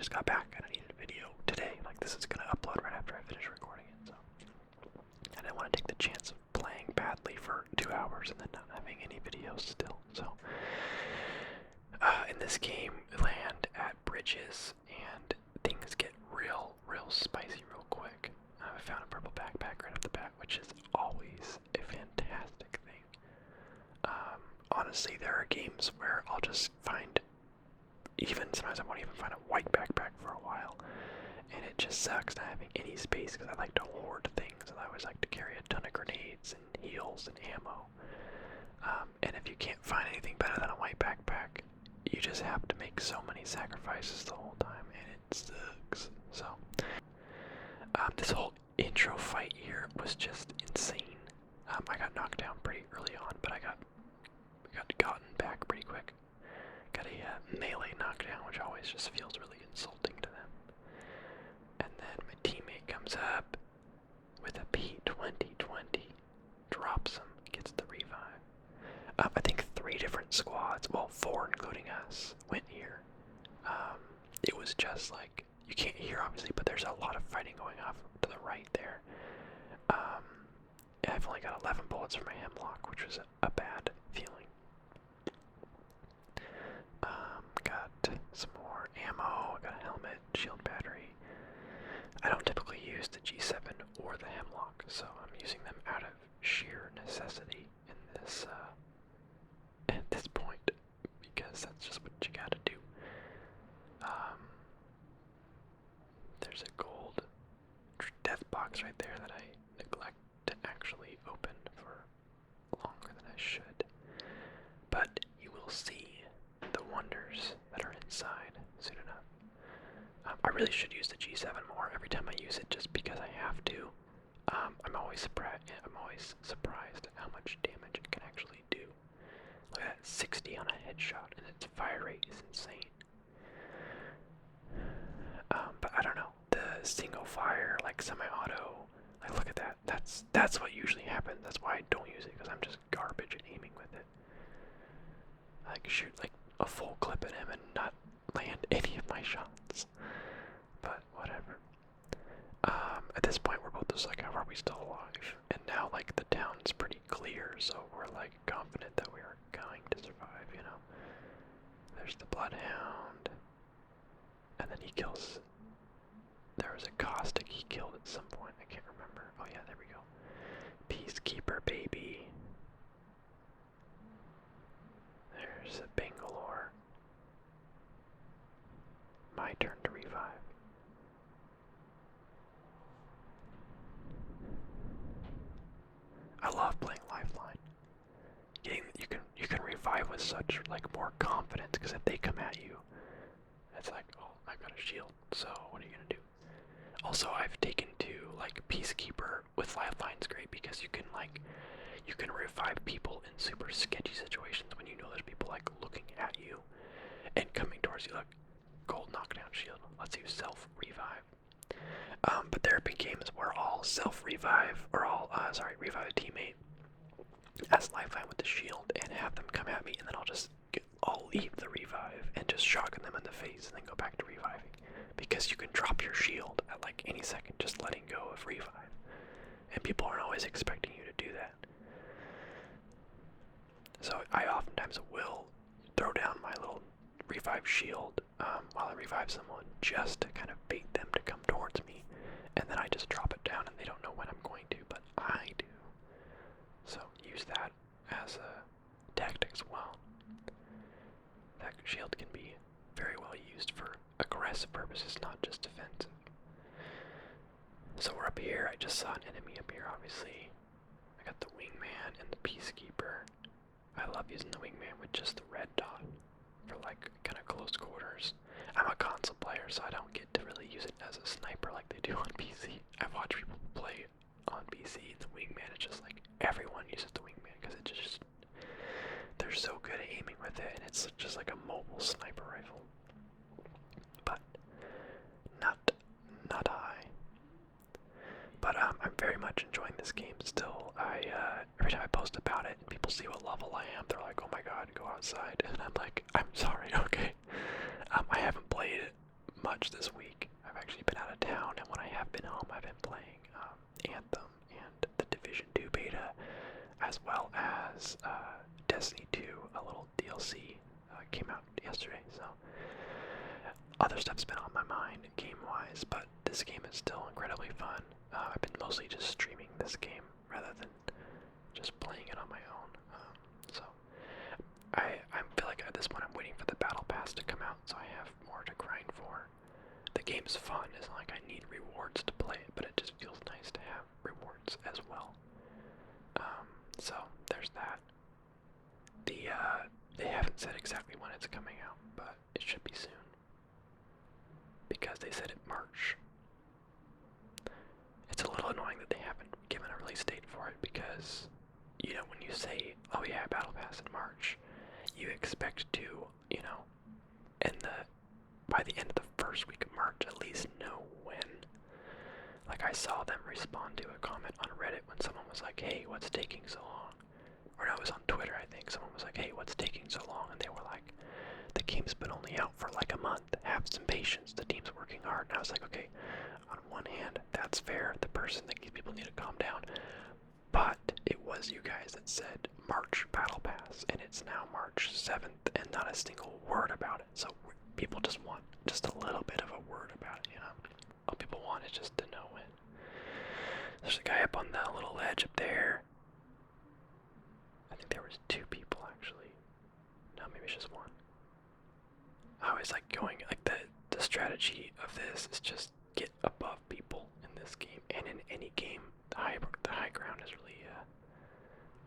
just got back and I needed a video today. Like, this is gonna upload right after I finish recording it, so I didn't want to take the chance of playing badly for 2 hours and then not having any videos still. So in this game, we land at bridges and things get real spicy real quick. I found a purple backpack right off the bat, which is always a fantastic thing. Honestly, there are games where I'll just find, even sometimes I won't even find a white backpack for a while, and it just sucks not having any space because I like to hoard things, and I always like to carry a ton of grenades and heals and ammo. And if you can't find anything better than a white backpack, you just have to make so many sacrifices the whole time, and it sucks. So, this whole intro fight here was just insane. I got knocked down pretty early on, but I got gotten back pretty quick. Got a melee knockdown, which always just feels really insulting to them. And then my teammate comes up with a P2020, drops him, gets the revive. I think 3 different squads, well 4 including us, went here. It was just like, you can't hear obviously, but there's a lot of fighting going off to the right there. I've only got 11 bullets for my hemlock, which was a bad feeling. Got some more ammo, got a helmet, shield battery. I don't typically use the G7 or the hemlock, so I'm using them out of sheer necessity in this at this point, because that's just what you gotta do. There's a gold death box right there that I neglect to actually open for longer than I should. But you will see the wonders that are inside soon enough. I really should use the G7 more every time I use it, just because I have to. I'm always surprised at how much damage it can actually do. Look at that, 60 on a headshot, and its fire rate is insane. But I don't know, the single fire, like semi-auto, like look at that. That's what usually happens. That's why I don't use it, because I'm just garbage at aiming with it. Like shoot like a full clip at him and not land any of my shots. But whatever. At this point we're both just like, how are we still alive? And now like the town's pretty clear, so we're like confident that we are going to survive, you know. There's the bloodhound. And then he kills, there was a caustic he killed at some point, I can't remember. Oh yeah, there we go. Peacekeeper baby. There's a Bangalore. My turn to revive. I love playing Lifeline. You can revive with such like more confidence, because if they come at you, it's like, oh, I got a shield, so what are you gonna do? Also, I've taken to like Peacekeeper with Lifeline's great, because you can revive people in super sketchy situations when you know there's people like looking at you and coming towards you. Look, gold knockdown shield lets you self-revive. But there have been games where I'll self-revive, or revive a teammate as Lifeline with the shield and have them come at me, and then I'll leave the revive and just shotgun them in the face and then go back to reviving. Because you can drop your shield at like any second, just letting go of revive. And people aren't always expecting you to do that. So I oftentimes will throw down my little revive shield while I revive someone, just to kind of bait them to come towards me. And then I just drop it down and they don't know when I'm going to, but I do. So use that as a tactic as well. That shield can be very well used for aggressive purposes, not just defensive. So we're up here. I just saw an enemy up here, obviously. I got the wingman and the peacekeeper. I love using the wingman with just the red dot for like kind of close quarters. I'm a console player, so I don't get to really use it as a sniper like they do on PC. I've watched people play on PC, the wingman, it's just like everyone uses the wingman because it just, they're so good at aiming with it, and it's just like a mobile sniper rifle. But not I. But I'm very much enjoying this game still. Every time I post about it and people see what level I am, they're like, oh my god, go outside. And I'm like, I'm sorry, okay. I haven't played it much much this week. I've actually been out of town, and when I have been home, I've been playing Anthem and the Division 2 beta, as well as Destiny 2, a little DLC came out yesterday, so other stuff's been on my mind game-wise, but this game is still incredibly fun. I've been mostly just streaming this game rather than just playing it on my own. So I feel like at this point I'm waiting for the battle pass to come out, so I have more to grind for. The game's fun. It's not like I need rewards to play it, but it just feels nice to have rewards as well. So there's that. They haven't said exactly when it's coming out, but it should be soon, because they said it March. It's a little annoying that they haven't given a release date for it, because, you know, when you say, oh yeah, Battle Pass in March, you expect to, you know, by the end of the first week of March at least know when. Like, I saw them respond to a comment on Reddit when someone was like, hey, what's taking so long? Or no, it was on Twitter, I think. Someone was like, hey, what's taking so long? And they were like, the game's been only out for like a month. Have some patience. The team's working hard. And I was like, okay, on one hand, that's fair. The person thinks people need to calm down. But it was you guys that said March Battle Pass, and it's now March 7th, and not a single word about it. So people just want just a little bit of a word about it, you know? All people want is just to know when. There's a guy up on the little ledge up there. I think there was 2 people, actually. No, maybe it's just 1. I always like going, like, the strategy of this is just get above people in this game, and in any game. The high ground is really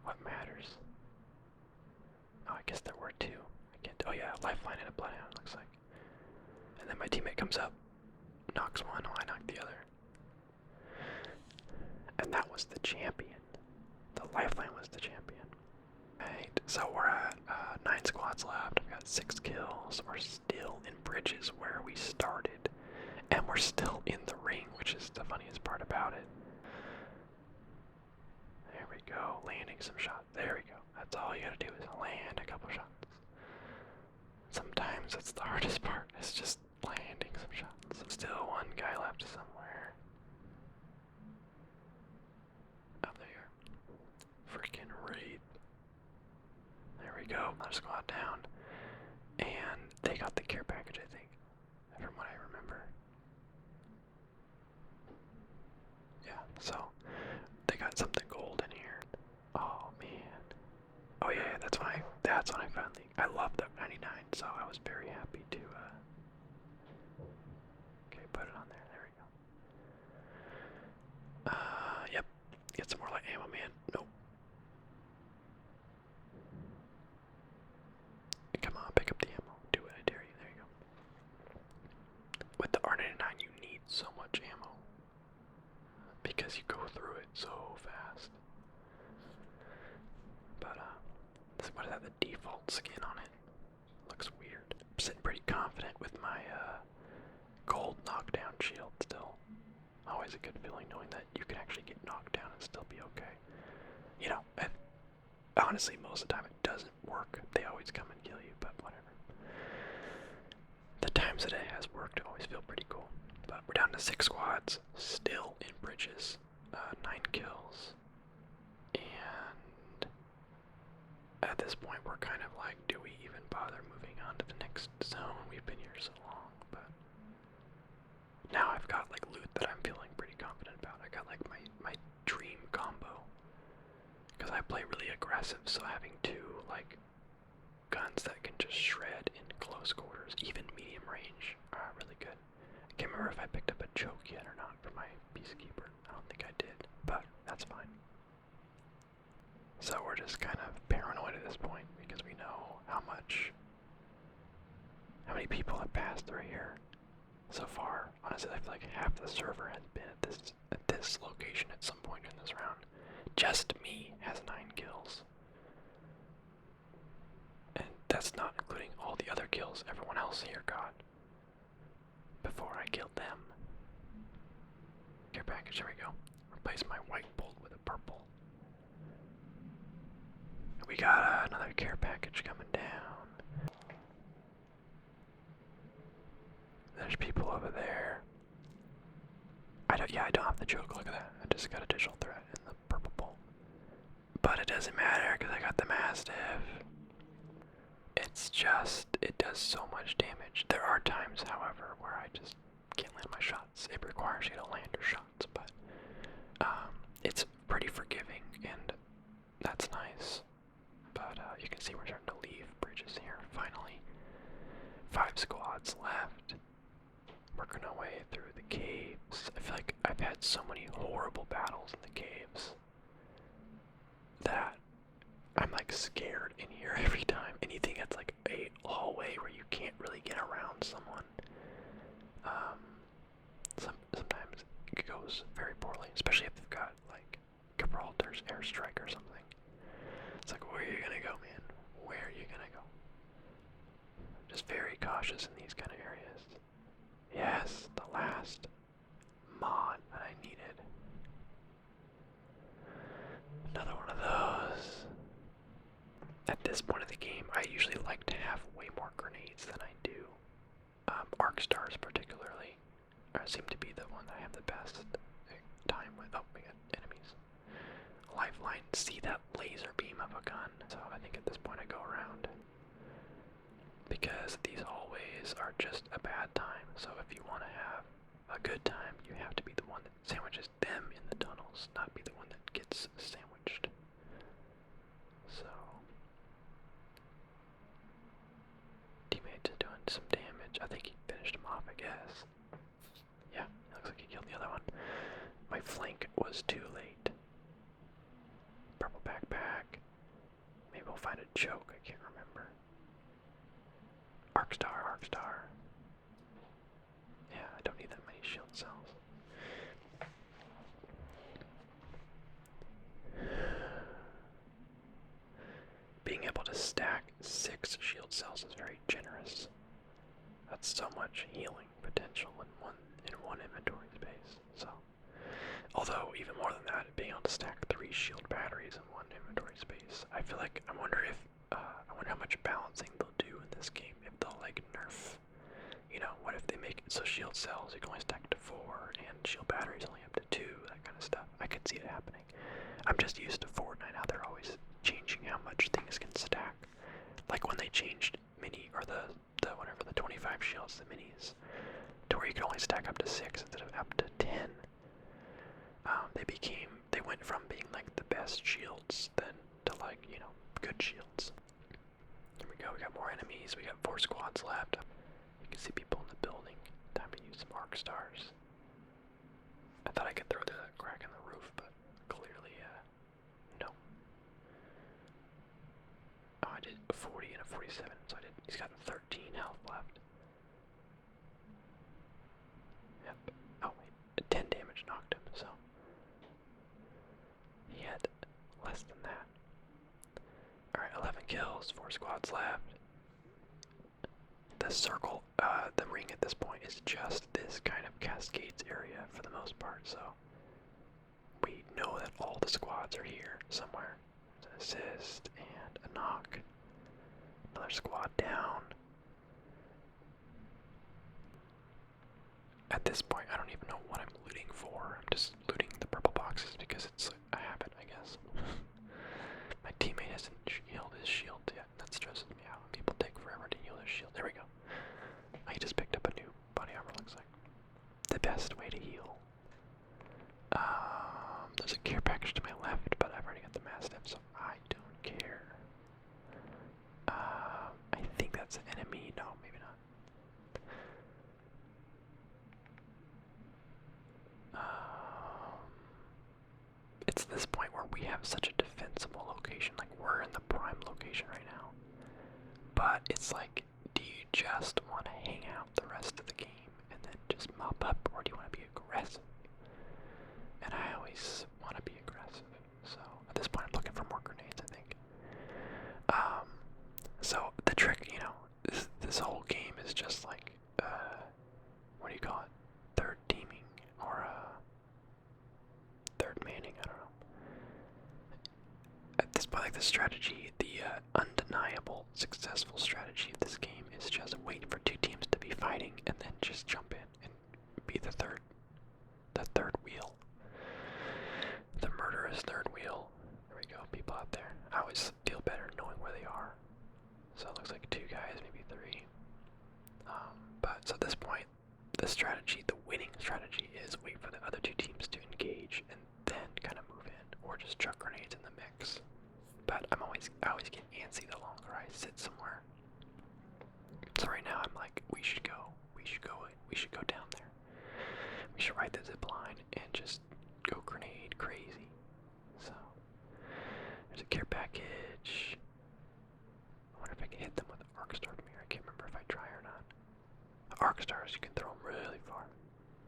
what matters. Oh, I guess there were 2. I can't. Oh yeah, lifeline and a bloodhound, looks like. And then my teammate comes up, knocks one while I knock the other. And that was the champion. The lifeline was the champion. Right, so we're at 9 squads left. I've got 6 kills. We're still in bridges where we started, and we're still in the ring, which is the funniest part about it. There we go, landing some shots. There we go. That's all you gotta do is land a couple shots. Sometimes that's the hardest part. It's just landing some shots. Still 1 guy left somewhere. Oh, there you are. Freaking Wraith. There we go. Another squad down. And they got the care package, I think, from what I remember. Yeah, so they got something gold in here. Oh man. Oh yeah, that's when I finally, I love the 99, so I was very happy to okay, put it on there. There we go. Yep. Get some more light ammo, man. Nope. Come on, pick up the ammo. Do it, I dare you. There you go. With the R99, you need so much ammo, because you go through it so fast. But, what is that, the default skin on it? Looks weird. I'm sitting pretty confident with my, gold knockdown shield still. Always a good feeling knowing that you can actually get knocked down and still be okay. You know, honestly, most of the time it doesn't work. They always come and kill you, but whatever. The times that it has worked always feel pretty cool. But we're down to 6 squads, still in bridges, 9 kills, and at this point we're kind of like, do we even bother moving on to the next zone? We've been here so long, but now I've got like loot that I'm feeling pretty confident about. I got like my dream combo, because I play really aggressive, so having 2 like guns that can just shred in close quarters, even medium range, are really good. I can't remember if I picked up a choke yet or not for my Peacekeeper. I don't think I did, but that's fine. So we're just kind of paranoid at this point, because we know how many people have passed through here so far. Honestly, I feel like half the server has been at this location at some point in this round. Just me has 9 kills. And that's not including all the other kills everyone else here got before I killed them. Care package, there we go. Replace my white bolt with a purple. We got another care package coming down. There's people over there. I don't have the choke, look at that. I just got a digital threat in the purple bolt. But it doesn't matter because I got the Mastiff. It's just, it does so much damage. There are times, however, where I just can't land my shots. It requires you to land your shots, but it's pretty forgiving, and that's nice. But you can see we're starting to leave bridges here, finally. 5 squads left. Working our way through the caves. I feel like I've had so many horrible battles in the caves that I'm like scared in here every time. Anything that's like a hallway where you can't really get around someone. Sometimes it goes very poorly, especially if they've got like Gibraltar's airstrike or something. It's like, where are you gonna go, man? Where are you gonna go? Just very cautious in these kind of areas. Yes, the last mod that I needed. Another one of those. At this point of the game, I usually like to have way more grenades than I do. Arc stars particularly seem to be the one that I have the best time with. Oh, we got enemies. Lifeline. See that laser beam of a gun. So I think at this point I go around. Because these hallways are just a bad time. So if you want to have a good time, you have to be the one that sandwiches them in the tunnels, not be the one that gets sandwiched. So teammate is doing some damage. I think he finished him off, I guess. Yeah, looks like he killed the other one. My flank was too late. Purple backpack. Maybe we'll find a choke, I can't remember. Arc star. Yeah, I don't need that many shield cells. Being able to stack 6 shield cells is very generous. That's so much healing potential in one inventory space. So, although even more than that, being able to stack 3 shield batteries in one inventory space, I feel like I wonder how much balancing they'll do in this game. If they'll like nerf, what if they make it so shield cells you can only stack to 4 and shield batteries only up to 2, that kind of stuff. I could see it happening. I'm just used to Fortnite, how they're always changing how much things can stack. Like when they changed whatever the 25 shields, the minis, to where you could only stack up to 6 instead of up to 10. They went from being like the best shields then to like, good shields. Here we go, we got more enemies, we got 4 squads left. You can see people in the building. Time to use some arc stars. I thought I could throw the crack in the roof, but clearly, no. Oh, I did a 40 and a 47, so he's got 13 health left. Yep. Oh, wait, 10 damage knocked him, so. He had less than that. Alright, 11 kills, 4 squads left. The circle, the ring at this point is just this kind of cascades area for the most part, so we know that all the squads are here somewhere. There's an assist and a knock. Another squad down. At this point, I don't even know what I'm looting for. I'm just looting the purple boxes because it's a habit, I guess. My teammate hasn't healed his shield yet. That stresses me out. People take forever to heal their shield. There we go. He just picked up a new body armor, looks like. The best way to heal. There's a care package to my left, but I've already got the Mastiff, so I don't care. I think that's an enemy. No, maybe not. It's this point where we have such a defensible location. Like, we're in the prime location right now. But it's like, do you just want to hang out the rest of the game and then just mop up, or do you want to be aggressive? And I always want to be aggressive. So at this point I'm looking for more grenades, I think. So the trick, this whole game is just like, what do you call it? Third teaming, or third manning, I don't know. At this point, like the strategy, the undeniable successful strategy of this game is just wait for 2 teams to be fighting and then just jump in and the third wheel. The murderous third wheel. There we go, people out there. I always feel better knowing where they are. So it looks like 2 guys, maybe 3. But so at this point, the strategy, the winning strategy, is wait for the other 2 teams to engage and then kind of move in, or just chuck grenades in the mix. But I always get antsy the longer I sit somewhere. So right now I'm like, we should go down there. We should ride the zip line and just go grenade crazy. So there's a care package. I wonder if I can hit them with an arc star from here. I can't remember if I try or not. Arc stars, you can throw them really far.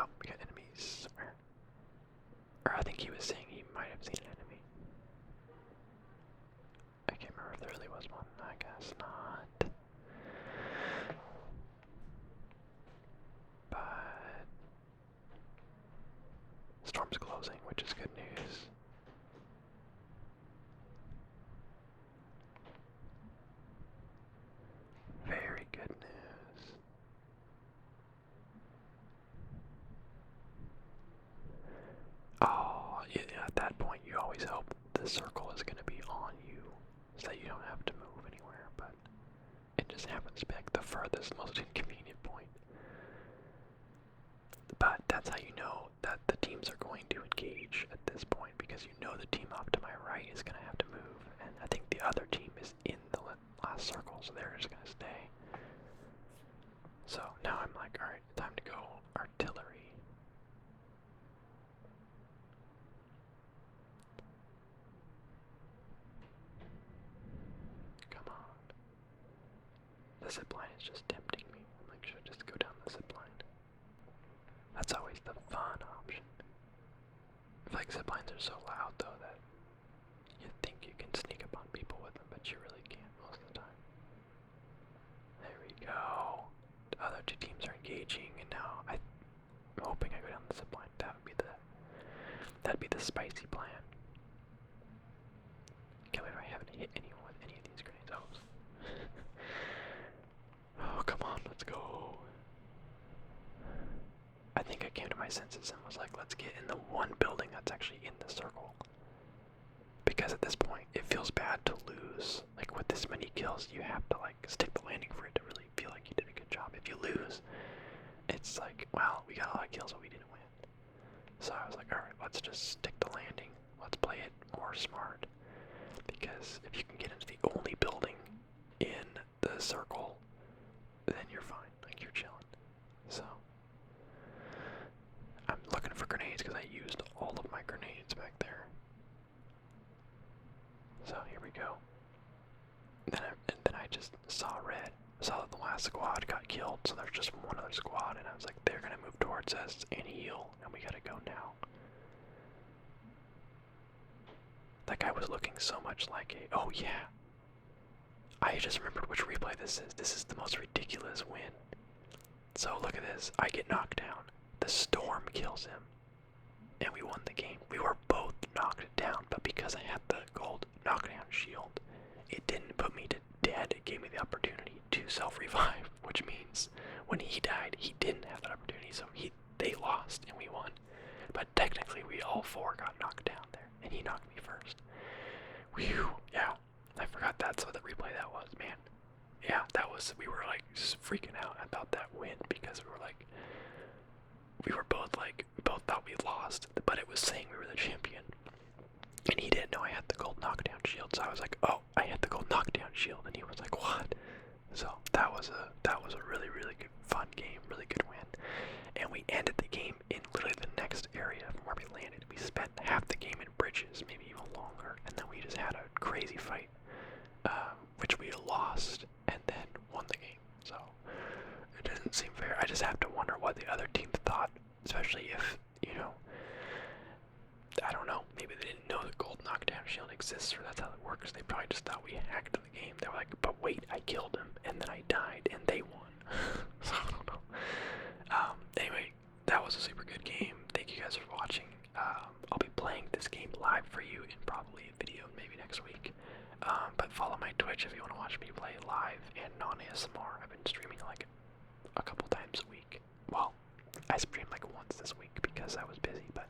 Oh, we got enemies somewhere. Or I think he was saying he might have seen an enemy. I can't remember if there really was one. I guess not. But storm's closing, which is good news. Very good news. Oh, yeah, at that point you always hope the circle is going to be on you so that you don't have to move anywhere, but it just happens to be like the furthest, most inconvenient point. But that's how you know that the teams are going to engage at this point, because you know the team off to my right is going to have to move, and I think the other team is in the last circle, so they're just going to stay. So now I'm like, alright, time to go artillery. Come on. The zipline is just tempting me. I'm like, should I just go down the zipline? That's always the fun option. I feel like ziplines are so loud though that you think you can sneak up on people with them, but you really can't most of the time. There we go. The other 2 teams are engaging, and now I'm hoping I go down the zipline. That'd be the spicy plan. Can't believe I haven't hit anyone with any of these grenades. Oh, come on, let's go. I think I came to my senses and was like, let's get in the one building that's actually in the circle. Because at this point, it feels bad to lose. Like, with this many kills, you have to, like, stick the landing for it to really feel like you did a good job. If you lose, it's like, well, we got a lot of kills, but we didn't win. So I was like, alright, let's just stick the landing. Let's play it more smart. Because if you can get into the only building in the circle, then you're fine. Like, you're chilling. So I'm looking for grenades because I used all of my grenades back there. So here we go. And then I just saw red. Saw that the last squad got killed, so there's just one other squad, and I was like, they're gonna move towards us and heal, and we gotta go now. That guy was looking so much like a, oh yeah. I just remembered which replay this is. This is the most ridiculous win. So look at this. I get knocked down. The storm kills him. And we won the game. We were both knocked down, but because I had the gold knockdown shield, it didn't put me to dead. It gave me the opportunity to self-revive, which means when he died, he didn't have that opportunity, so they lost and we won. But technically, we all 4 got knocked down there, and he knocked me first. Whew, yeah, I forgot that's what the replay that was, man. Yeah, that was, we were like just freaking out about that win because we were like, we both thought we lost, but it was saying we were the champion. And he didn't know I had the gold knockdown shield, so I was like, oh, I had the gold knockdown shield, and he was like, what? So that was a really, really good, fun game, really good win. And we ended the game in literally the next area from where we landed. We spent half the game in bridges, maybe even longer, and then we just had a crazy fight, which we lost, and then won the game. So it didn't seem fair. I just have to wonder what the other team thought, especially if, you know, I don't know, maybe they didn't know the gold knockdown shield exists, or that's how it works. They probably just thought we hacked the game. They were like, but wait, I killed him, and then I died, and they won. So I don't know. Anyway, that was a super good game. Thank you guys for watching. I'll be playing this game live for you in probably a video maybe next week. But follow my Twitch if you want to watch me play live and non-ASMR. I've been streaming like a couple times a week. Well, I streamed like once this week because I was busy, but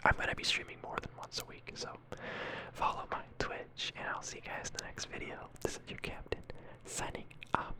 I'm gonna be streaming more than once a week, so follow my Twitch, and I'll see you guys in the next video. This is your captain, signing off.